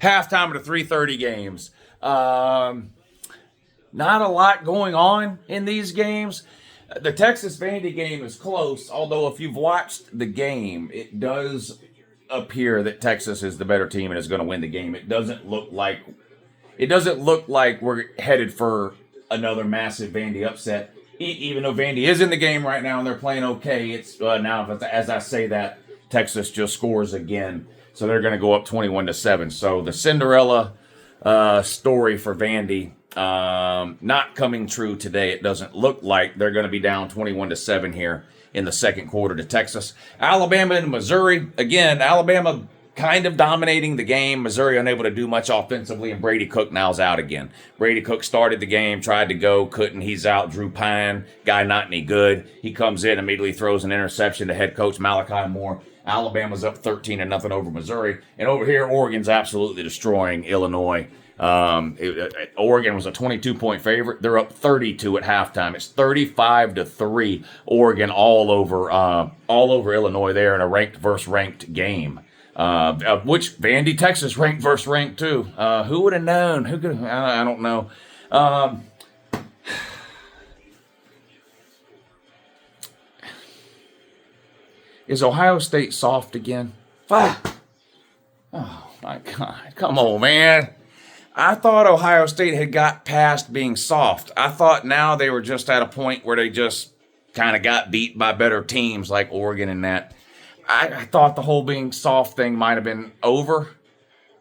halftime of the 3:30 games. Not a lot going on in these games. The Texas Vandy game is close, although if you've watched the game, it does appear that Texas is the better team and is going to win the game. It doesn't look like we're headed for another massive Vandy upset. Even though Vandy is in the game right now and they're playing okay, it's now as I say that, Texas just scores again, so they're going to go up 21-7. So the Cinderella story for Vandy not coming true today. It doesn't look like they're going to be down 21-7 here in the second quarter to Texas. Alabama and Missouri. Again, Alabama kind of dominating the game. Missouri unable to do much offensively, and Brady Cook now's out again. Brady Cook started the game, tried to go, couldn't. He's out. Drew Pine, guy not any good. He comes in, immediately throws an interception to head coach Malachi Moore. Alabama's up 13-0 over Missouri. And over here, Oregon's absolutely destroying Illinois. Oregon was a 22-point favorite. They're up 32 at halftime. It's 35-3. Oregon all over Illinois there in a ranked versus ranked game. Which Vandy, Texas, ranked versus ranked too. Who would have known? Who could? I don't know. Is Ohio State soft again? Oh my God! Come on, man. I thought Ohio State had got past being soft. I thought now they were just at a point where they just kind of got beat by better teams like Oregon and that. I thought the whole being soft thing might have been over.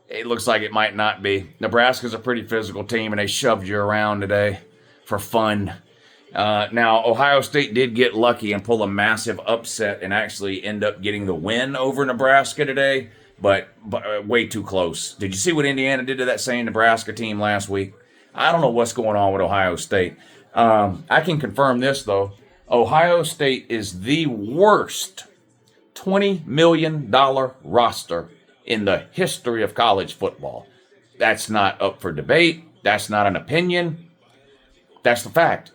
It looks like it might not be. Nebraska's a pretty physical team, and they shoved you around today for fun. Now, Ohio State did get lucky and pull a massive upset and actually end up getting the win over Nebraska today, but way too close. Did you see what Indiana did to that same Nebraska team last week? I don't know what's going on with Ohio State. I can confirm this, though. Ohio State is the worst $20 million roster in the history of college football. That's not up for debate. That's not an opinion. That's the fact.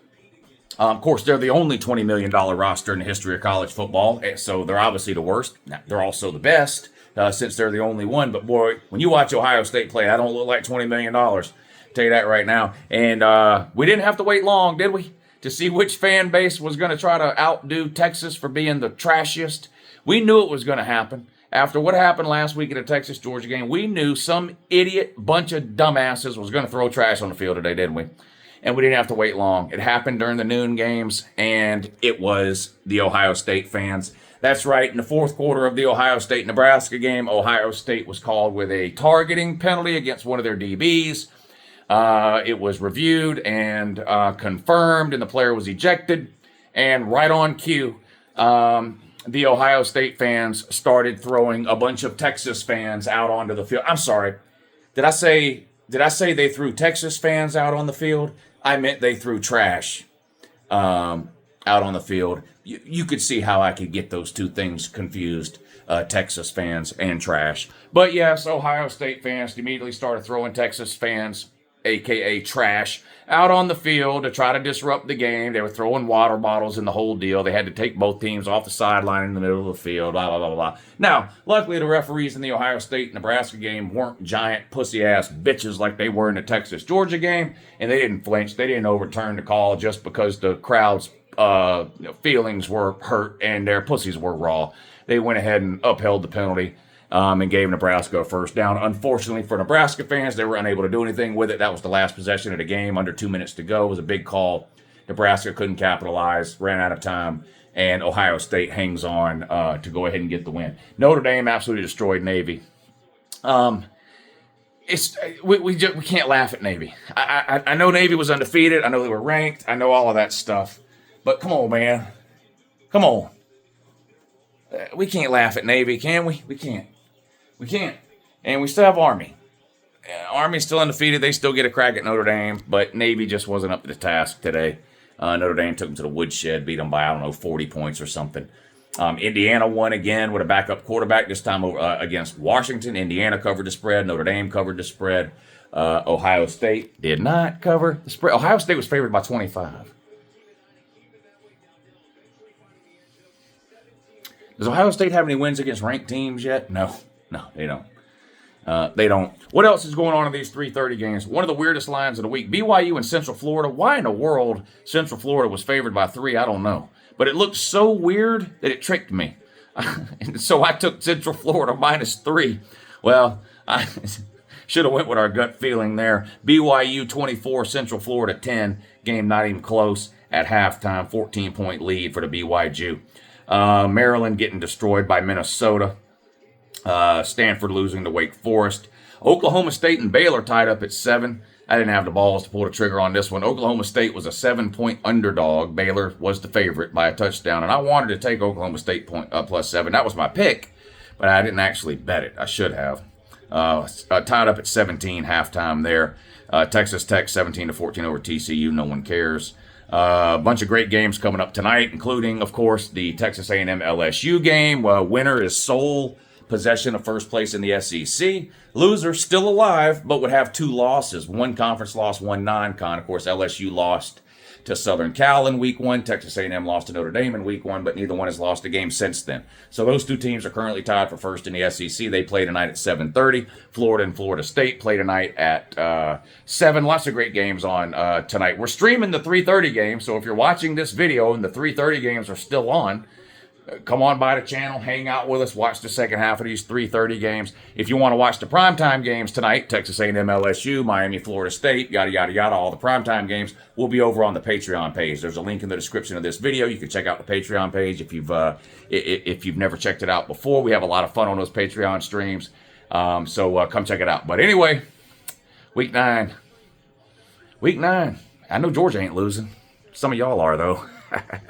Of course, they're the only $20 million roster in the history of college football, so they're obviously the worst. Now, they're also the best, since they're the only one. But boy, when you watch Ohio State play, that don't look like $20 million. I'll tell you that right now. And we didn't have to wait long, did we, to see which fan base was going to try to outdo Texas for being the trashiest? We knew it was going to happen. After what happened last week at the Texas-Georgia game, we knew some idiot bunch of dumbasses was going to throw trash on the field today, didn't we? And we didn't have to wait long. It happened during the noon games, and it was the Ohio State fans. That's right. In the fourth quarter of the Ohio State-Nebraska game, Ohio State was called with a targeting penalty against one of their DBs. It was reviewed and confirmed, and the player was ejected. And right on cue, the Ohio State fans started throwing a bunch of Texas fans out onto the field. I'm sorry. Did I say they threw Texas fans out on the field? I meant they threw trash out on the field. You could see how I could get those two things confused, Texas fans and trash. But yes, Ohio State fans immediately started throwing Texas fans, a.k.a. trash, out on the field to try to disrupt the game. They were throwing water bottles in the whole deal. They had to take both teams off the sideline in the middle of the field, blah, blah, blah, blah. Now, luckily the referees in the Ohio State-Nebraska game weren't giant pussy-ass bitches like they were in the Texas-Georgia game, and they didn't flinch. They didn't overturn the call just because the crowd's feelings were hurt and their pussies were raw. They went ahead and upheld the penalty. And gave Nebraska a first down. Unfortunately for Nebraska fans, they were unable to do anything with it. That was the last possession of the game. Under 2 minutes to go. It was a big call. Nebraska couldn't capitalize, ran out of time, and Ohio State hangs on to go ahead and get the win. Notre Dame absolutely destroyed Navy. We can't laugh at Navy. I know Navy was undefeated. I know they were ranked. I know all of that stuff. But come on, man. Come on. We can't laugh at Navy, can we? We can't. We can't. And we still have Army. Army's still undefeated. They still get a crack at Notre Dame, but Navy just wasn't up to the task today. Notre Dame took them to the woodshed, beat them by, 40 points or something. Indiana won again with a backup quarterback, this time against Washington. Indiana covered the spread. Notre Dame covered the spread. Ohio State did not cover the spread. Ohio State was favored by 25. Does Ohio State have any wins against ranked teams yet? No, they don't. They don't. What else is going on in these 3:30 games? One of the weirdest lines of the week. BYU and Central Florida. Why in the world Central Florida was favored by 3, I don't know. But it looked so weird that it tricked me. And so I took Central Florida -3. Well, I should have went with our gut feeling there. BYU 24, Central Florida 10. Game not even close at halftime. 14-point lead for the BYU. Maryland getting destroyed by Minnesota. Stanford losing to Wake Forest. Oklahoma State and Baylor tied up at 7. I didn't have the balls to pull the trigger on this one. Oklahoma State was a 7-point underdog. Baylor was the favorite by a touchdown, and I wanted to take Oklahoma State +7. That was my pick, but I didn't actually bet it. I should have. Tied up at 17 halftime there. Texas Tech 17-14 over TCU. No one cares. A bunch of great games coming up tonight, including, of course, the Texas A&M LSU game. Winner is sole possession of first place in the SEC. Loser still alive, but would have 2 losses. 1 conference loss, 1 non-con. Of course, LSU lost to Southern Cal in week 1. Texas A&M lost to Notre Dame in week 1, but neither one has lost a game since then. So those 2 teams are currently tied for first in the SEC. They play tonight at 7:30. Florida and Florida State play tonight at 7. Lots of great games on tonight. We're streaming the 3:30 games, so if you're watching this video and the 3:30 games are still on, come on by the channel, hang out with us, watch the second half of these 3:30 games. If you want to watch the primetime games tonight, Texas A&M LSU, Miami, Florida State, yada, yada, yada, all the primetime games will be over on the Patreon page. There's a link in the description of this video. You can check out the Patreon page if you've never checked it out before. We have a lot of fun on those Patreon streams, so come check it out. But anyway, Week 9. I know Georgia ain't losing. Some of y'all are, though.